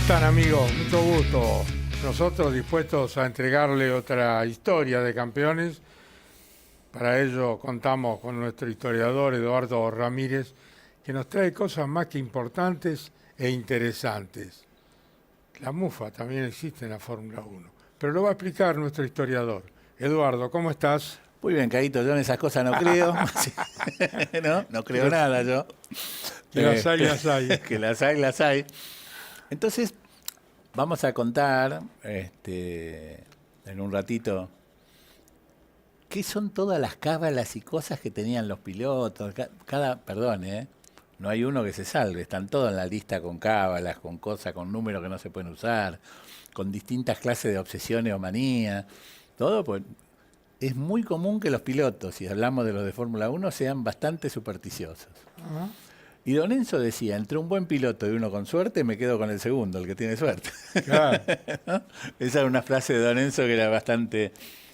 están, amigos? Mucho gusto. Nosotros dispuestos a entregarle otra historia de campeones. Para ello contamos con nuestro historiador Eduardo Ramírez, que nos trae cosas más que importantes e interesantes. La mufa también existe en la Fórmula 1, pero lo va a explicar nuestro historiador. Eduardo, ¿cómo estás? Muy bien, Caíto, yo en esas cosas no creo. No creo nada yo. Que las hay, las hay. Que las hay, las hay. Entonces, vamos a contar en un ratito qué son todas las cábalas y cosas que tenían los pilotos. Perdón, no hay uno que se salve. Están todos en la lista con cábalas, con cosas, con números que no se pueden usar, con distintas clases de obsesiones o manías. Todo pues. Es muy común que los pilotos, si hablamos de los de Fórmula 1, sean bastante supersticiosos. Ajá. Y Don Enzo decía, entre un buen piloto y uno con suerte, me quedo con el segundo, el que tiene suerte. Claro. ¿No? Esa era una frase de Don Enzo que era bastante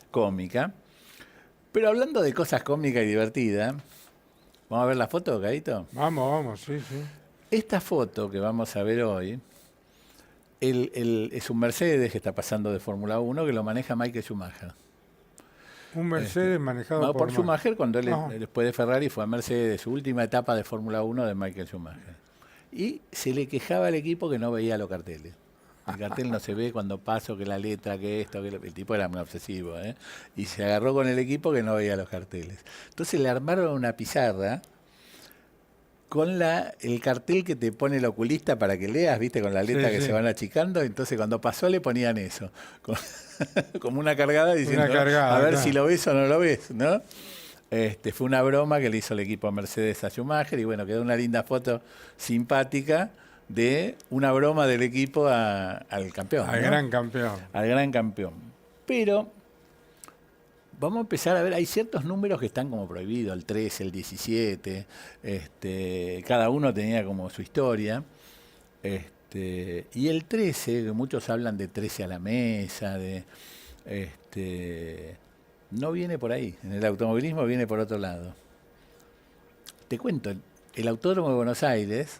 cómica. Pero hablando de cosas cómicas y divertidas, ¿vamos a ver la foto, Caíto? Vamos, sí, sí. Esta foto que vamos a ver hoy, es un Mercedes que está pasando de Fórmula 1 que lo maneja Michael Schumacher. Un Mercedes manejado por Schumacher, cuando él Ajá. después de Ferrari fue a Mercedes, su última etapa de Fórmula 1 de Michael Schumacher. Y se le quejaba al equipo que no veía los carteles. El cartel no se ve cuando paso, que la letra, que esto, que el tipo era muy obsesivo, ¿eh? Y se agarró con el equipo que no veía los carteles. Entonces le armaron una pizarra con el cartel que te pone el oculista para que leas, ¿viste? Con la letra Sí, que sí. se van achicando. Entonces cuando pasó le ponían eso. Como una cargada diciendo, Una cargada, a ver claro. si lo ves o no lo ves, ¿no? Fue una broma que le hizo el equipo Mercedes a Schumacher y bueno, quedó una linda foto simpática de una broma del equipo al campeón. Al ¿no? gran campeón. Al gran campeón. Pero vamos a empezar a ver, hay ciertos números que están como prohibidos, el 13, el 17, cada uno tenía como su historia. Y el 13, que muchos hablan de 13 a la mesa, no viene por ahí. En el automovilismo viene por otro lado. Te cuento, el Autódromo de Buenos Aires,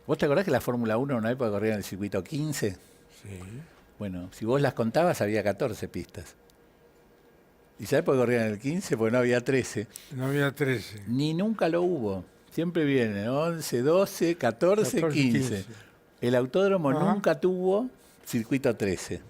¿vos te acordás que la Fórmula 1 en una época corría en el circuito 15? Sí. Bueno, si vos las contabas había 14 pistas. ¿Y sabés por qué corrían en el 15? Porque no había 13. No había 13. Ni nunca lo hubo. Siempre vienen 11, 12, 14, 14, 15. El autódromo Ajá. nunca tuvo circuito 13.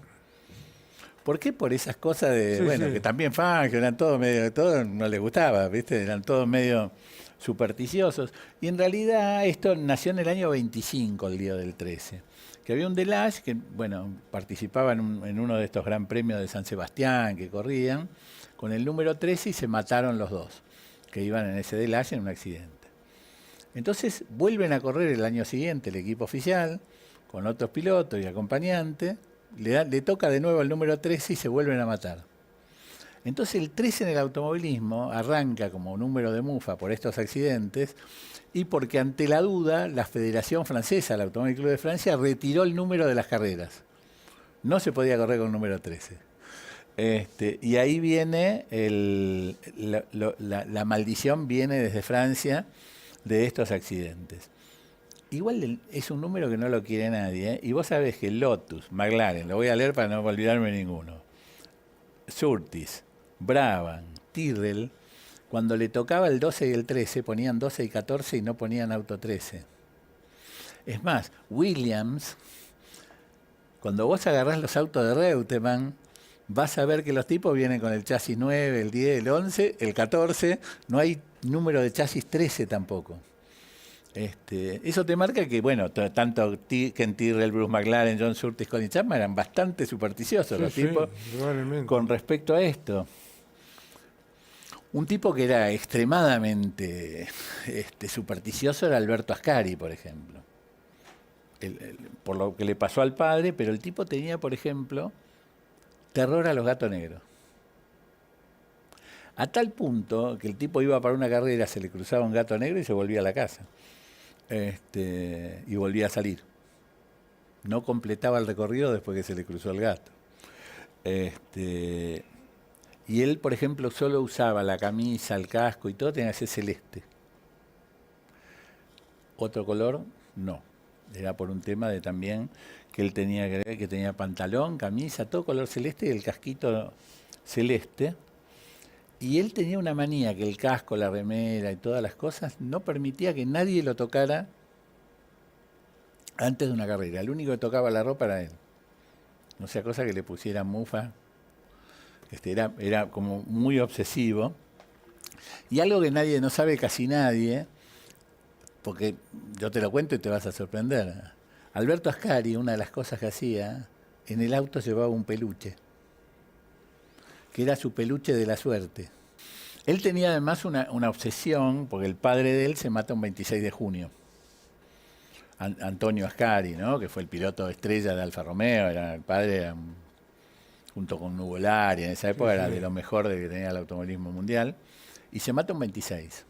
¿Por qué? Por esas cosas de, Sí, bueno, sí. que también que eran todos medio, todo no les gustaba, ¿viste? Eran todos medio supersticiosos. Y en realidad esto nació en el año 25, el día del 13. Que había un Delage que, bueno, participaba en uno de estos gran premios de San Sebastián que corrían, con el número 13 y se mataron los dos, que iban en ese Delage en un accidente. Entonces vuelven a correr el año siguiente el equipo oficial, con otros pilotos y acompañantes, le toca de nuevo el número 13 y se vuelven a matar. Entonces el 13 en el automovilismo arranca como número de mufa por estos accidentes y porque ante la duda la Federación Francesa, el Automóvil Club de Francia, retiró el número de las carreras. No se podía correr con el número 13. Y ahí viene la maldición viene desde Francia de estos accidentes. Igual es un número que no lo quiere nadie, ¿eh? Y vos sabés que Lotus, McLaren, lo voy a leer para no olvidarme ninguno, Surtees, Brabham, Tyrrell, cuando le tocaba el 12 y el 13 ponían 12 y 14 y no ponían auto 13. Es más, Williams, cuando vos agarrás los autos de Reutemann, vas a ver que los tipos vienen con el chasis 9, el 10, el 11, el 14, no hay número de chasis 13 tampoco. Eso te marca que, bueno, tanto Ken Tyrrell, Bruce McLaren, John Surtees, Colin Chapman eran bastante supersticiosos los tipos probablemente. con respecto a esto. Un tipo que era extremadamente supersticioso era Alberto Ascari, por ejemplo. Por lo que le pasó al padre, pero el tipo tenía, por ejemplo, terror a los gatos negros. A tal punto que el tipo iba para una carrera, se le cruzaba un gato negro y se volvía a la casa. Y volvía a salir. No completaba el recorrido después que se le cruzó el gato. Y él, por ejemplo, solo usaba la camisa, el casco y todo, tenía que ser celeste. Otro color, no. Era por un tema de también que él tenía que tenía pantalón, camisa, todo color celeste y el casquito celeste. Y él tenía una manía que el casco, la remera y todas las cosas no permitía que nadie lo tocara antes de una carrera. El único que tocaba la ropa era él. No sea cosa que le pusiera mufa. Era como muy obsesivo. Y algo que nadie, no sabe casi nadie, porque yo te lo cuento y te vas a sorprender. Alberto Ascari, una de las cosas que hacía, en el auto llevaba un peluche, que era su peluche de la suerte. Él tenía además una obsesión, porque el padre de él se mata un 26 de junio. Antonio Ascari, ¿no? Que fue el piloto estrella de Alfa Romeo, el padre era junto con Nuvolari, en esa época era de lo mejor de que tenía el automovilismo mundial, y se mata un 26.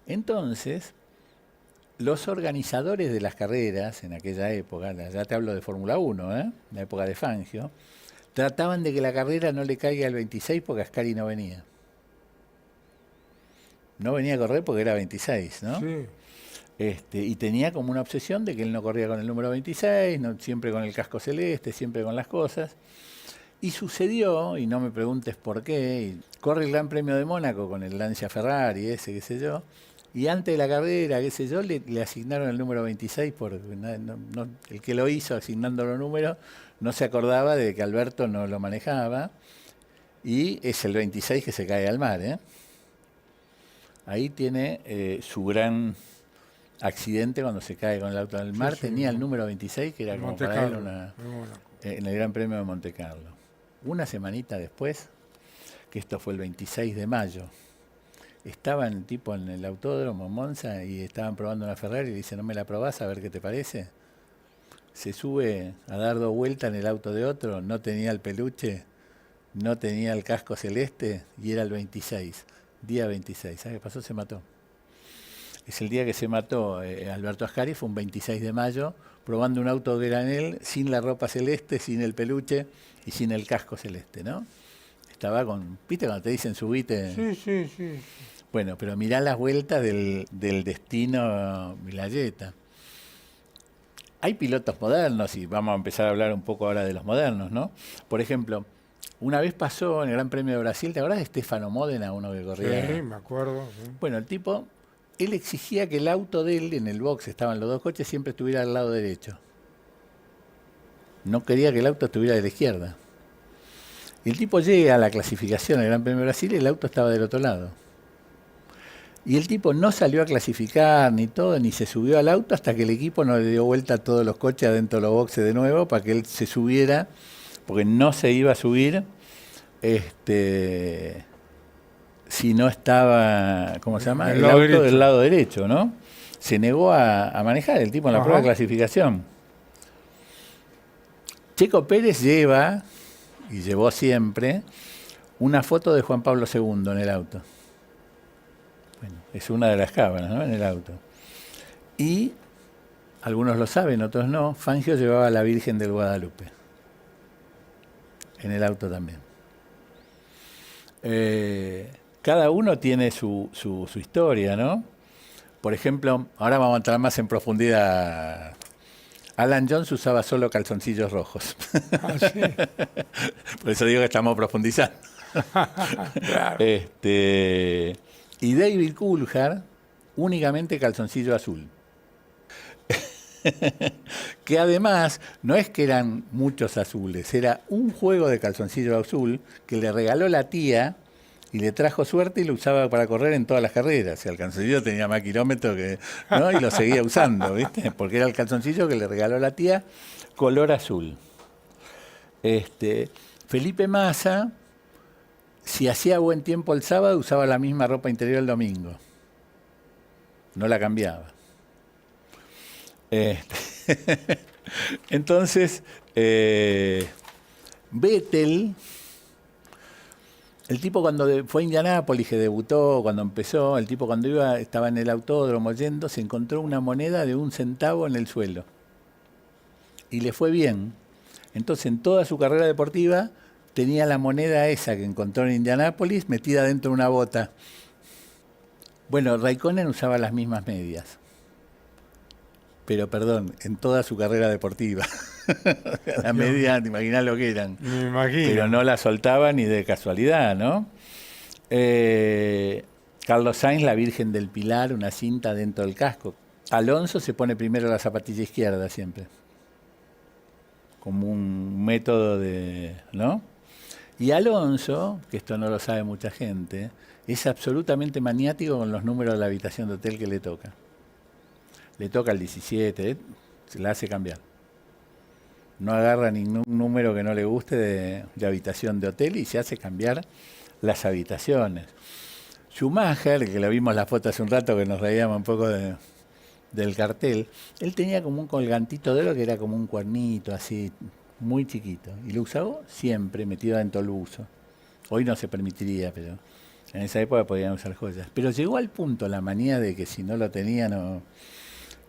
Entonces, los organizadores de las carreras en aquella época, ya te hablo de Fórmula 1, la época de Fangio, trataban de que la carrera no le caiga el 26 porque Ascari no venía. No venía a correr porque era 26, ¿no? Sí. Y tenía como una obsesión de que él no corría con el número 26, no, siempre con el casco celeste, siempre con las cosas. Y sucedió, y no me preguntes por qué, corre el Gran Premio de Mónaco con el Lancia Ferrari, ese, qué sé yo, y antes de la carrera, qué sé yo, le asignaron el número 26, el que lo hizo asignando los números no se acordaba de que Alberto no lo manejaba, y es el 26 que se cae al mar, ¿eh? Ahí tiene su gran accidente cuando se cae con el auto en el mar. Sí, tenía el número 26, que era como para él en el Gran Premio de Monte Carlo. Una semanita después, que esto fue el 26 de mayo, estaba el tipo en el autódromo en Monza y estaban probando una Ferrari y le dice, ¿no me la probás a ver qué te parece? Se sube a dar 2 vueltas en el auto de otro, no tenía el peluche, no tenía el casco celeste y era el 26, día 26. ¿Sabes qué pasó? Se mató. Es el día que se mató Alberto Ascari, fue un 26 de mayo, probando un auto que era en él, sin la ropa celeste, sin el peluche y sin el casco celeste, ¿no? Estaba con, ¿viste cuando te dicen subite? Sí. Bueno, pero mirá las vueltas del destino Milayeta. Hay pilotos modernos, y vamos a empezar a hablar un poco ahora de los modernos, ¿no? Por ejemplo, una vez pasó en el Gran Premio de Brasil, ¿te acordás de Stefano Modena, uno que corría? Sí, me acuerdo. Sí. Bueno, el tipo, él exigía que el auto de él, en el box estaban los 2 coches, siempre estuviera al lado derecho. No quería que el auto estuviera de la izquierda. El tipo llega a la clasificación del Gran Premio de Brasil y el auto estaba del otro lado. Y el tipo no salió a clasificar ni todo, ni se subió al auto hasta que el equipo no le dio vuelta a todos los coches adentro de los boxes de nuevo para que él se subiera, porque no se iba a subir si no estaba, ¿cómo se llama? El auto derecho. Del lado derecho, ¿no? Se negó a manejar el tipo en la prueba de clasificación. Checo Pérez llevó siempre, una foto de Juan Pablo II en el auto. Bueno, es una de las cámaras, ¿no? En el auto. Y, algunos lo saben, otros no, Fangio llevaba a la Virgen del Guadalupe. En el auto también. Cada uno tiene su historia, ¿no? Por ejemplo, ahora vamos a entrar más en profundidad. Alan Jones usaba solo calzoncillos rojos. Ah, sí. Por eso digo que estamos profundizando. Claro. Y David Coulthard, únicamente calzoncillo azul. Que además, no es que eran muchos azules, era un juego de calzoncillo azul que le regaló la tía y le trajo suerte y lo usaba para correr en todas las carreras. O sea, el calzoncillo tenía más kilómetros ¿no? Y lo seguía usando, ¿viste? Porque era el calzoncillo que le regaló la tía, color azul. Felipe Massa, si hacía buen tiempo el sábado, usaba la misma ropa interior el domingo. No la cambiaba. Entonces, Vettel, el tipo cuando fue a Indianápolis, que debutó, cuando empezó, el tipo cuando estaba en el autódromo yendo, se encontró una moneda de 1 centavo en el suelo. Y le fue bien. Entonces, en toda su carrera deportiva, tenía la moneda esa que encontró en Indianápolis metida dentro de una bota. Bueno, Raikkonen usaba las mismas medias. pero perdón, en toda su carrera deportiva. La media, te imaginas lo que eran. Me imagino. Pero no la soltaba ni de casualidad, ¿no? Carlos Sainz, la Virgen del Pilar, una cinta dentro del casco. Alonso se pone primero la zapatilla izquierda siempre, como un método de, ¿no? Y Alonso, que esto no lo sabe mucha gente, es absolutamente maniático con los números de la habitación de hotel que le toca. Le toca el 17, se la hace cambiar. No agarra ningún número que no le guste de habitación de hotel y se hace cambiar las habitaciones. Schumacher, que lo vimos la foto hace un rato que nos reíamos un poco del cartel, él tenía como un colgantito de oro que era como un cuernito así, muy chiquito, y lo usaba siempre metido dentro del buzo. Hoy no se permitiría, pero en esa época podían usar joyas. Pero llegó al punto la manía de que si no lo tenía, no,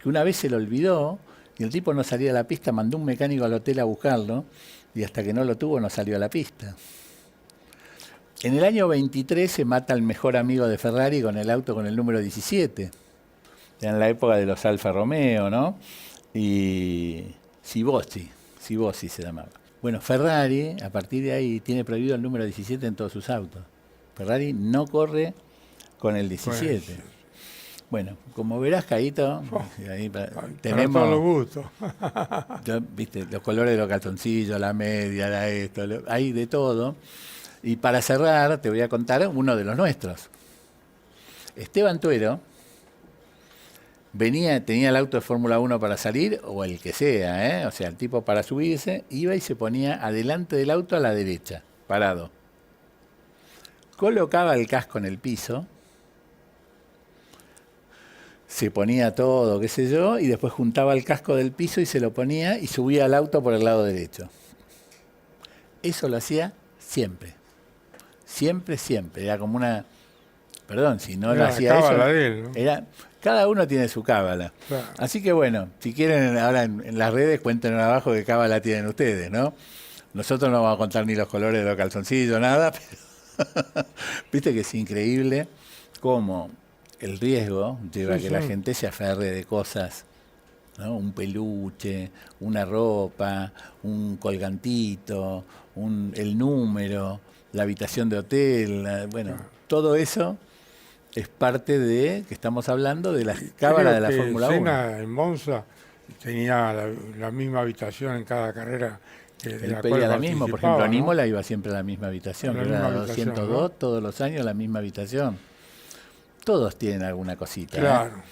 que una vez se lo olvidó y el tipo no salía a la pista, mandó un mecánico al hotel a buscarlo y hasta que no lo tuvo no salió a la pista. En el año 23 se mata al mejor amigo de Ferrari con el auto con el número 17. En la época de los Alfa Romeo, ¿no? Y Sibossi se llamaba. Bueno, Ferrari, a partir de ahí, tiene prohibido el número 17 en todos sus autos. Ferrari no corre con el 17. Pues, bueno, como verás, Caíto, ahí tenemos todos los gustos. Viste, los colores de los calzoncillos, la media, hay de todo. Y para cerrar, te voy a contar uno de los nuestros. Esteban Tuero tenía el auto de Fórmula 1 para salir, o el que sea, o sea, el tipo para subirse, iba y se ponía adelante del auto a la derecha, parado. Colocaba el casco en el piso, se ponía todo, qué sé yo, y después juntaba el casco del piso y se lo ponía y subía al auto por el lado derecho. Eso lo hacía siempre. Siempre. Era como una... Perdón, si no lo hacía eso... De él, ¿no? Era... Cada uno tiene su cábala. Claro. Así que bueno, si quieren ahora en las redes cuenten abajo qué cábala tienen ustedes, ¿no? Nosotros no vamos a contar ni los colores de los calzoncillos, nada, pero viste que es increíble cómo el riesgo lleva a que la gente se aferre de cosas, ¿no? Un peluche, una ropa, un colgantito, el número, la habitación de hotel, bueno, todo eso es parte de, que estamos hablando, de la cábala de la Fórmula 1. Senna en Monza tenía la misma habitación en cada carrera. Él pedía la misma, por ejemplo, ¿no? Imola iba siempre a la misma habitación, que era 202, ¿no? Todos los años la misma habitación. Todos tienen alguna cosita. Claro.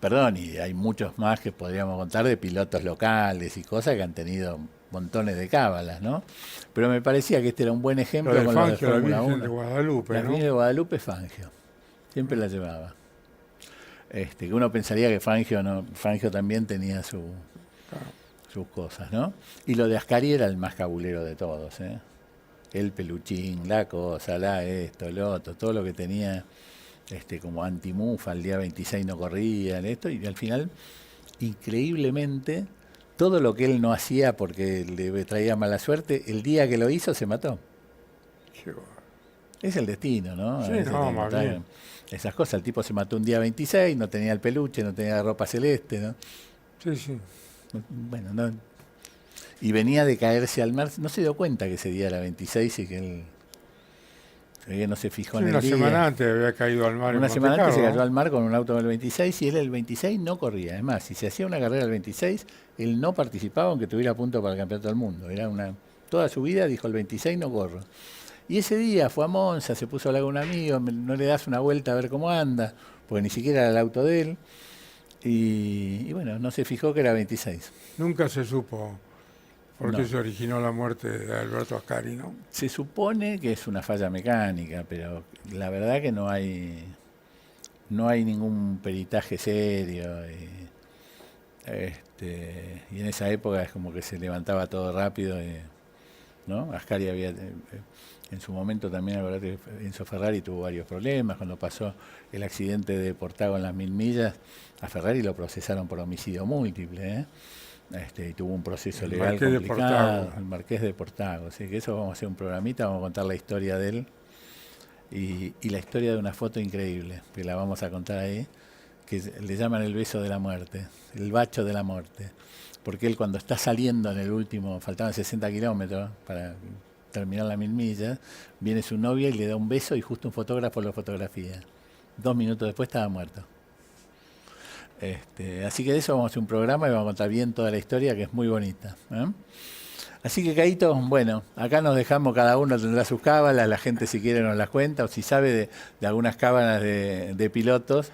Perdón, y hay muchos más que podríamos contar de pilotos locales y cosas que han tenido montones de cábalas, ¿no? Pero me parecía que este era un buen ejemplo con los de Fórmula 1. De Guadalupe, la Virgen de Guadalupe, Fangio. Siempre la llevaba. Que uno pensaría que Fangio también tenía sus cosas, ¿no? Y lo de Ascari era el más cabulero de todos, ¿eh? El peluchín, la cosa, esto, lo otro, todo lo que tenía como antimufa, el día 26 no corrían, y al final, increíblemente, todo lo que él no hacía porque le traía mala suerte, el día que lo hizo se mató. Es el destino, ¿no? Sí, más bien. Esas cosas, el tipo se mató un día 26, no tenía el peluche, no tenía la ropa celeste, ¿no? Sí. Bueno, no. Y venía de caerse al mar, no se dio cuenta que ese día era 26 y que él no se fijó en el día. Una semana antes había caído al mar. Una semana antes se cayó al mar con un auto del 26 y él el 26 no corría. Es más, si se hacía una carrera el 26, él no participaba aunque tuviera punto para el campeonato del mundo. Toda su vida dijo el 26 no corro. Y ese día fue a Monza, se puso a hablar con un amigo, no le das una vuelta a ver cómo anda, porque ni siquiera era el auto de él. Y bueno, no se fijó que era 26. Nunca se supo por qué se originó la muerte de Alberto Ascari, ¿no? Se supone que es una falla mecánica, pero la verdad que no hay ningún peritaje serio. Y en esa época es como que se levantaba todo rápido, ¿no? Ascari había... En su momento también, la verdad que Enzo Ferrari tuvo varios problemas. Cuando pasó el accidente de Portago en las 1000 millas, a Ferrari lo procesaron por homicidio múltiple, y tuvo un proceso legal complicado. El Marqués de Portago. Así que eso vamos a hacer un programita, vamos a contar la historia de él y la historia de una foto increíble, que la vamos a contar ahí. que le llaman el beso de la muerte, el bacho de la muerte. Porque él cuando está saliendo en el último, faltaban 60 kilómetros para terminar la 1000 millas, viene su novia y le da un beso y justo un fotógrafo lo fotografía. 2 minutos después estaba muerto. Así que de eso vamos a hacer un programa y vamos a contar bien toda la historia, que es muy bonita. Así que, Caíto, bueno, acá nos dejamos, cada uno tendrá sus cábalas, la gente si quiere nos las cuenta, o si sabe de algunas cábalas de pilotos,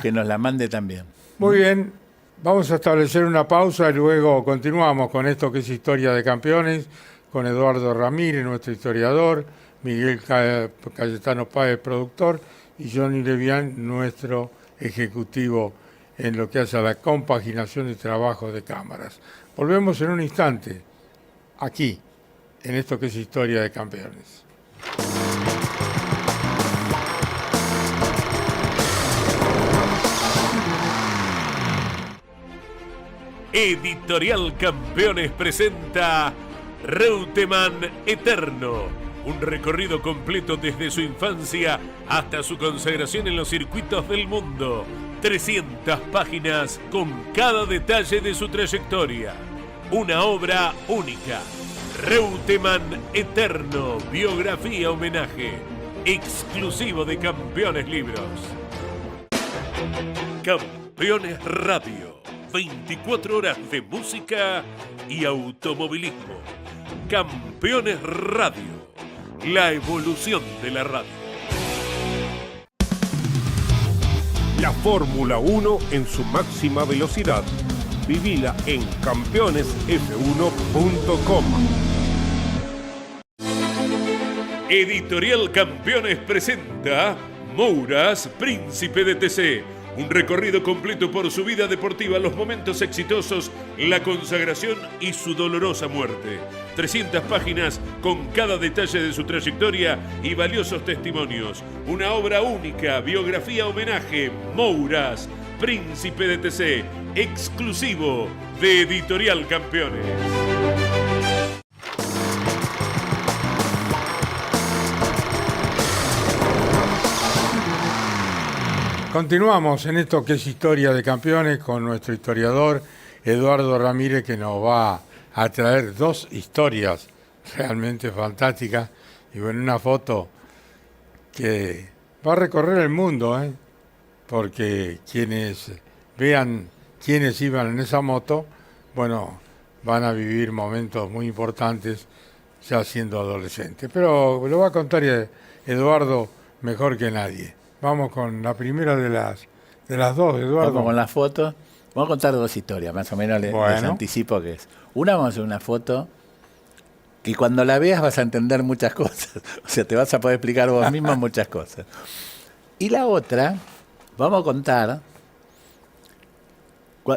que nos la mande también. Muy bien, vamos a establecer una pausa y luego continuamos con esto que es Historia de Campeones, con Eduardo Ramírez, nuestro historiador, Miguel Cayetano Páez, productor, y Johnny Levian, nuestro ejecutivo en lo que hace a la compaginación de trabajo de cámaras. Volvemos en un instante, aquí, en esto que es Historia de Campeones. Editorial Campeones presenta Reutemann Eterno, un recorrido completo desde su infancia hasta su consagración en los circuitos del mundo. 300 páginas con cada detalle de su trayectoria. Una obra única. Reutemann Eterno, biografía homenaje, exclusivo de Campeones Libros. Campeones Radio, 24 horas de música y automovilismo. Campeones Radio, la evolución de la radio. La Fórmula 1 en su máxima velocidad. Vivila en campeonesf1.com. Editorial Campeones presenta Mouras, Príncipe de TC. Un recorrido completo por su vida deportiva, los momentos exitosos, la consagración y su dolorosa muerte. 300 páginas con cada detalle de su trayectoria y valiosos testimonios. Una obra única, biografía homenaje, Mouras, Príncipe de TC, exclusivo de Editorial Campeones. Continuamos en esto que es Historia de Campeones con nuestro historiador Eduardo Ramírez, que nos va a traer 2 historias realmente fantásticas y bueno, una foto que va a recorrer el mundo, porque quienes vean quiénes iban en esa moto, bueno, van a vivir momentos muy importantes ya siendo adolescentes. Pero lo va a contar Eduardo mejor que nadie. Vamos con la primera de las 2, Eduardo. Vamos con las fotos. Vamos a contar 2 historias, más o menos les anticipo que es. Una, vamos a hacer una foto que cuando la veas vas a entender muchas cosas. O sea, te vas a poder explicar vos mismo muchas cosas. Y la otra, vamos a contar,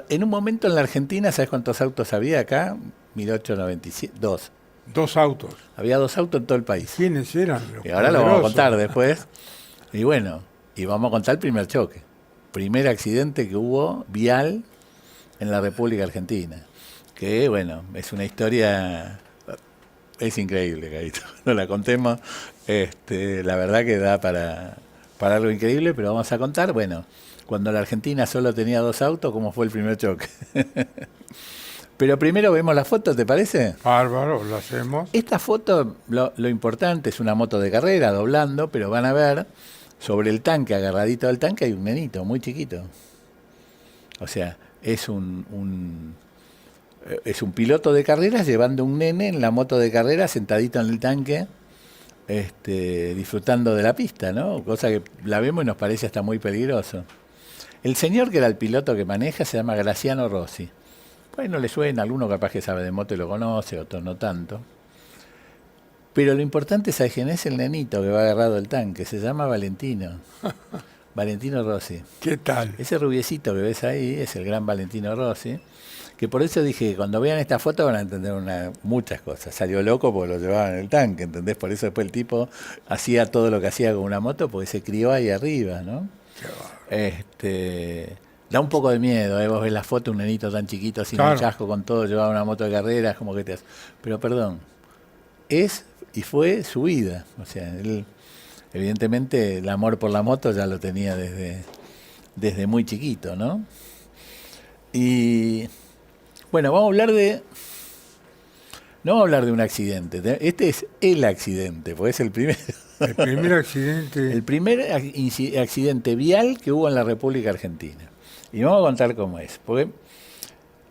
en un momento en la Argentina, ¿sabes cuántos autos había acá? 1897, 2. 2 autos. Había 2 autos en todo el país. ¿Quiénes eran? Y ahora lo vamos a contar después. Y bueno, y vamos a contar el primer choque. Primer accidente que hubo vial en la República Argentina. Que, bueno, es una historia... Es increíble, Caíto. No la contemos. La verdad que da para algo increíble, pero vamos a contar, bueno, cuando la Argentina solo tenía 2 autos, ¿cómo fue el primer choque? Pero primero vemos la foto, ¿te parece? Bárbaro, lo hacemos. Esta foto, lo importante, es una moto de carrera doblando, pero van a ver... Sobre el tanque, agarradito al tanque, hay un nenito muy chiquito. O sea, es un piloto de carreras llevando un nene en la moto de carreras sentadito en el tanque, disfrutando de la pista, ¿no? Cosa que la vemos y nos parece hasta muy peligroso. El señor que era el piloto que maneja se llama Graciano Rossi. Pues no le suena, alguno capaz que sabe de moto y lo conoce, otro no tanto. Pero lo importante es quién es el nenito que va agarrado el tanque. Se llama Valentino. Valentino Rossi. ¿Qué tal? Ese rubiecito que ves ahí es el gran Valentino Rossi. Que por eso dije que cuando vean esta foto van a entender muchas cosas. Salió loco porque lo llevaban en el tanque, ¿entendés? Por eso después el tipo hacía todo lo que hacía con una moto porque se crió ahí arriba, ¿no? Da un poco de miedo, vos ves la foto, un nenito tan chiquito, sin un chasco, con todo, llevaba una moto de carreras, como que te hace. Pero perdón, es y fue su vida. O sea, él, evidentemente, el amor por la moto ya lo tenía desde muy chiquito, ¿no? Y bueno, vamos a hablar de... No vamos a hablar de un accidente. Este es el accidente, porque es el primero. El primer accidente. El primer accidente vial que hubo en la República Argentina. Y vamos a contar cómo es. Porque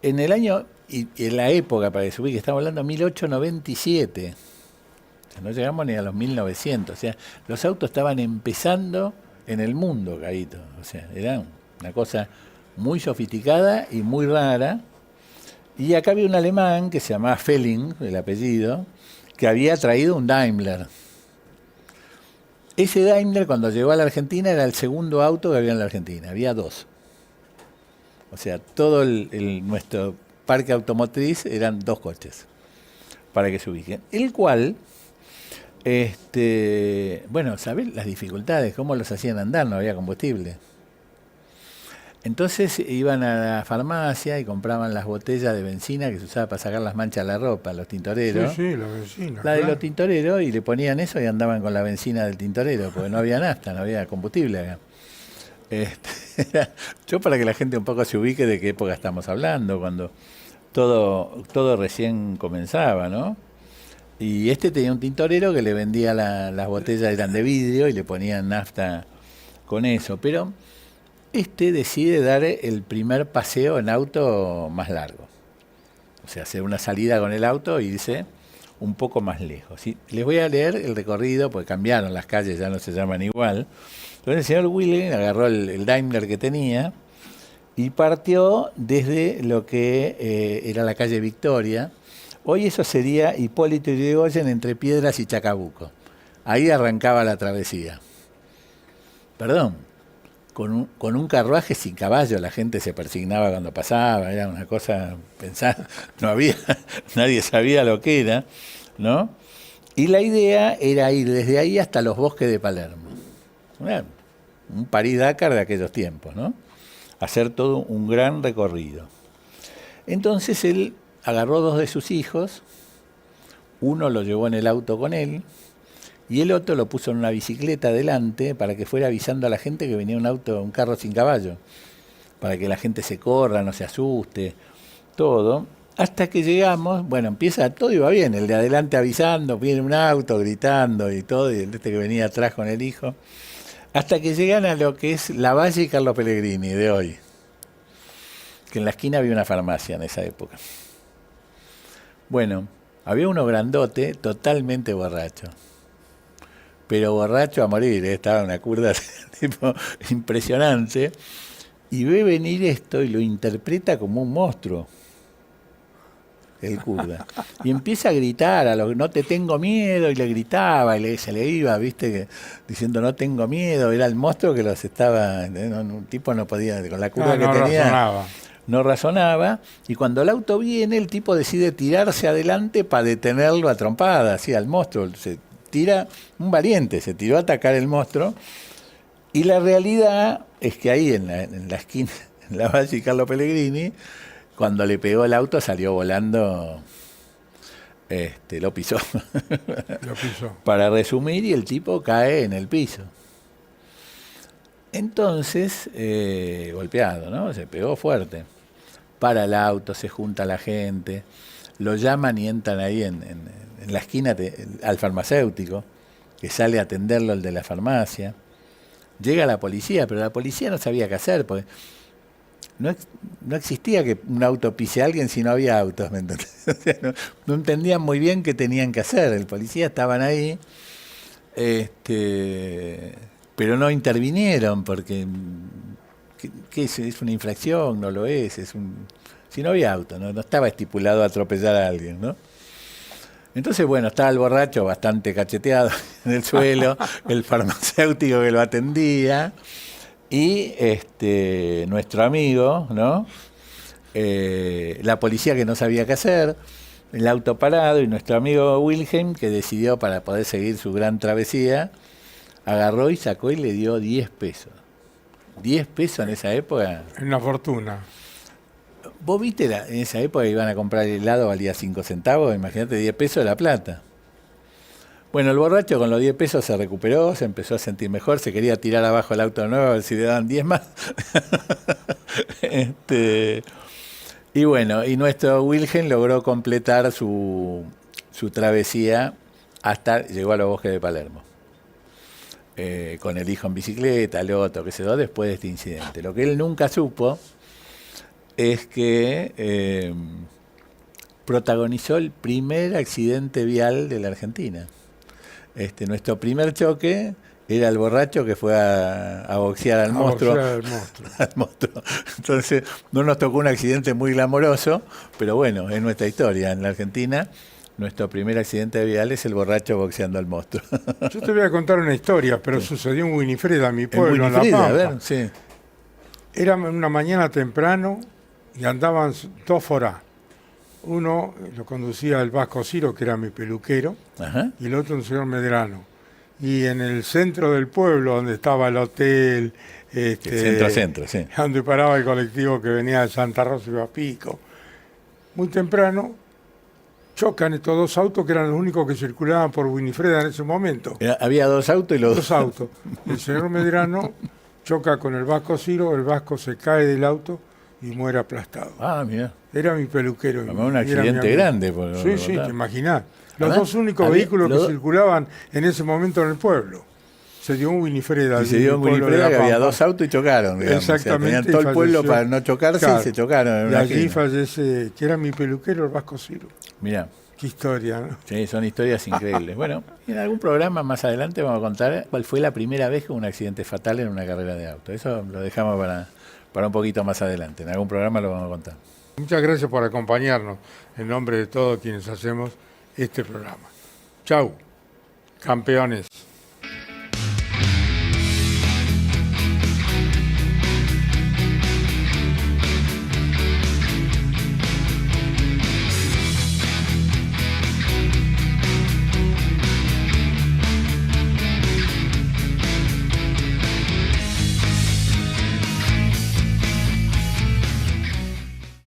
en el año, y en la época, para que se ubique, estamos hablando de 1897. O sea, no llegamos ni a los 1900. O sea, los autos estaban empezando en el mundo, Caíto. O sea, era una cosa muy sofisticada y muy rara. Y acá había un alemán que se llamaba Felling, el apellido, que había traído un Daimler. Ese Daimler, cuando llegó a la Argentina, era el segundo auto que había en la Argentina. Había dos. O sea, todo nuestro parque automotriz eran dos coches, para que se ubiquen. El cual, bueno, ¿sabés las dificultades? ¿Cómo los hacían andar? No había combustible. Entonces iban a la farmacia y compraban las botellas de benzina que se usaba para sacar las manchas de la ropa, los tintoreros. Sí, la benzina. La de los tintoreros, y le ponían eso y andaban con la benzina del tintorero, porque no había nafta, no había combustible acá. Yo, para que la gente un poco se ubique de qué época estamos hablando, cuando todo recién comenzaba, ¿no? Y tenía un tintorero que le vendía las botellas, eran de vidrio, y le ponían nafta con eso, pero decide dar el primer paseo en auto más largo. O sea, hacer una salida con el auto e irse un poco más lejos. ¿Sí? Les voy a leer el recorrido, porque cambiaron las calles, ya no se llaman igual. Entonces el señor Wilhelm agarró el Daimler que tenía y partió desde lo que era la calle Victoria. Hoy eso sería Hipólito Yrigoyen, entre Piedras y Chacabuco. Ahí arrancaba la travesía. Perdón. Con un carruaje sin caballo, la gente se persignaba cuando pasaba, era una cosa, pensar, no había, nadie sabía lo que era, ¿no? Y la idea era ir desde ahí hasta los bosques de Palermo. Un París-Dakar de aquellos tiempos, ¿no? Hacer todo un gran recorrido. Entonces él agarró dos de sus hijos, uno lo llevó en el auto con él, y el otro lo puso en una bicicleta adelante para que fuera avisando a la gente que venía un carro sin caballo, para que la gente se corra, no se asuste, todo. Hasta que llegamos, bueno, empieza, todo iba bien, el de adelante avisando, viene un auto gritando y todo, y el que venía atrás con el hijo, hasta que llegan a lo que es Lavalle y Carlos Pellegrini de hoy, que en la esquina había una farmacia en esa época. Bueno, había uno grandote, totalmente borracho. Pero borracho a morir, estaba en una curda tipo impresionante, y ve venir esto y lo interpreta como un monstruo, el kurda. Y empieza a gritar, no te tengo miedo, y le gritaba, y se le iba, viste, diciendo no tengo miedo, era el monstruo que los estaba, un tipo no podía, con la curda que tenía, no razonaba, y cuando el auto viene, el tipo decide tirarse adelante para detenerlo a trompada, así al monstruo, tira, un valiente, se tiró a atacar el monstruo, y la realidad es que ahí en la esquina, en Lavalle y Carlos Pellegrini, cuando le pegó el auto salió volando, lo pisó. Lo pisó. Para resumir, y el tipo cae en el piso. Entonces, golpeado, ¿no? Se pegó fuerte. Para el auto, se junta la gente, lo llaman y entran ahí en la esquina al farmacéutico, que sale a atenderlo el de la farmacia. Llega la policía, pero la policía no sabía qué hacer, porque no existía que un auto pise a alguien si no había autos, ¿me entendés? O sea, no entendían muy bien qué tenían que hacer. El policía estaban ahí, pero no intervinieron, porque ¿qué es una infracción? No lo es, si no había auto, no estaba estipulado atropellar a alguien, ¿no? Entonces, bueno, estaba el borracho bastante cacheteado en el suelo, el farmacéutico que lo atendía, y nuestro amigo, ¿no? La policía que no sabía qué hacer, el auto parado, y nuestro amigo Wilhelm, que decidió, para poder seguir su gran travesía, agarró y sacó y le dio 10 pesos. 10 pesos en esa época. Una fortuna. ¿Vos viste en esa época iban a comprar helado, valía 5 centavos? Imagínate, 10 pesos de la plata. Bueno, el borracho con los 10 pesos se recuperó, se empezó a sentir mejor, se quería tirar abajo el auto nuevo a ver si le daban 10 más. Y bueno, y nuestro Wilhelm logró completar su travesía hasta, llegó a los bosques de Palermo. Con el hijo en bicicleta, el otro, qué sé yo, después de este incidente. Lo que él nunca supo es que protagonizó el primer accidente vial de la Argentina. Nuestro primer choque era el borracho que fue a boxear al monstruo. Al monstruo. Entonces, no nos tocó un accidente muy glamoroso, pero bueno, es nuestra historia. En la Argentina, nuestro primer accidente vial es el borracho boxeando al monstruo. Yo te voy a contar una historia, pero sucedió en Winifreda, mi pueblo, en La Pampa. A ver, sí. Era una mañana temprano y andaban dos forá. Uno lo conducía el Vasco Ciro, que era mi peluquero, Ajá. y el otro un señor Medrano. Y en el centro del pueblo, donde estaba el hotel, Centro, sí. donde paraba el colectivo que venía de Santa Rosa y Pico, muy temprano chocan estos dos autos que eran los únicos que circulaban por Winifreda en ese momento. Había dos autos y los dos autos. El señor Medrano choca con el Vasco Ciro, el Vasco se cae del auto y muere aplastado. Ah, mira. Era mi peluquero. Un accidente grande. Sí, te imaginás. Los Además, dos únicos vehículos que circulaban en ese momento en el pueblo. Se dio un Winifreda. Y se dio en Winifreda que había dos autos y chocaron. Digamos. Exactamente. O sea, tenían todo el pueblo para no chocarse, claro, y se chocaron. Y allí fallece, que era mi peluquero, el Vasco Ciro. Mirá. Qué historia, ¿no? Sí, son historias increíbles. Bueno, en algún programa más adelante vamos a contar cuál fue la primera vez que hubo un accidente fatal en una carrera de auto. Eso lo dejamos para un poquito más adelante. En algún programa lo vamos a contar. Muchas gracias por acompañarnos en nombre de todos quienes hacemos este programa. Chau, campeones.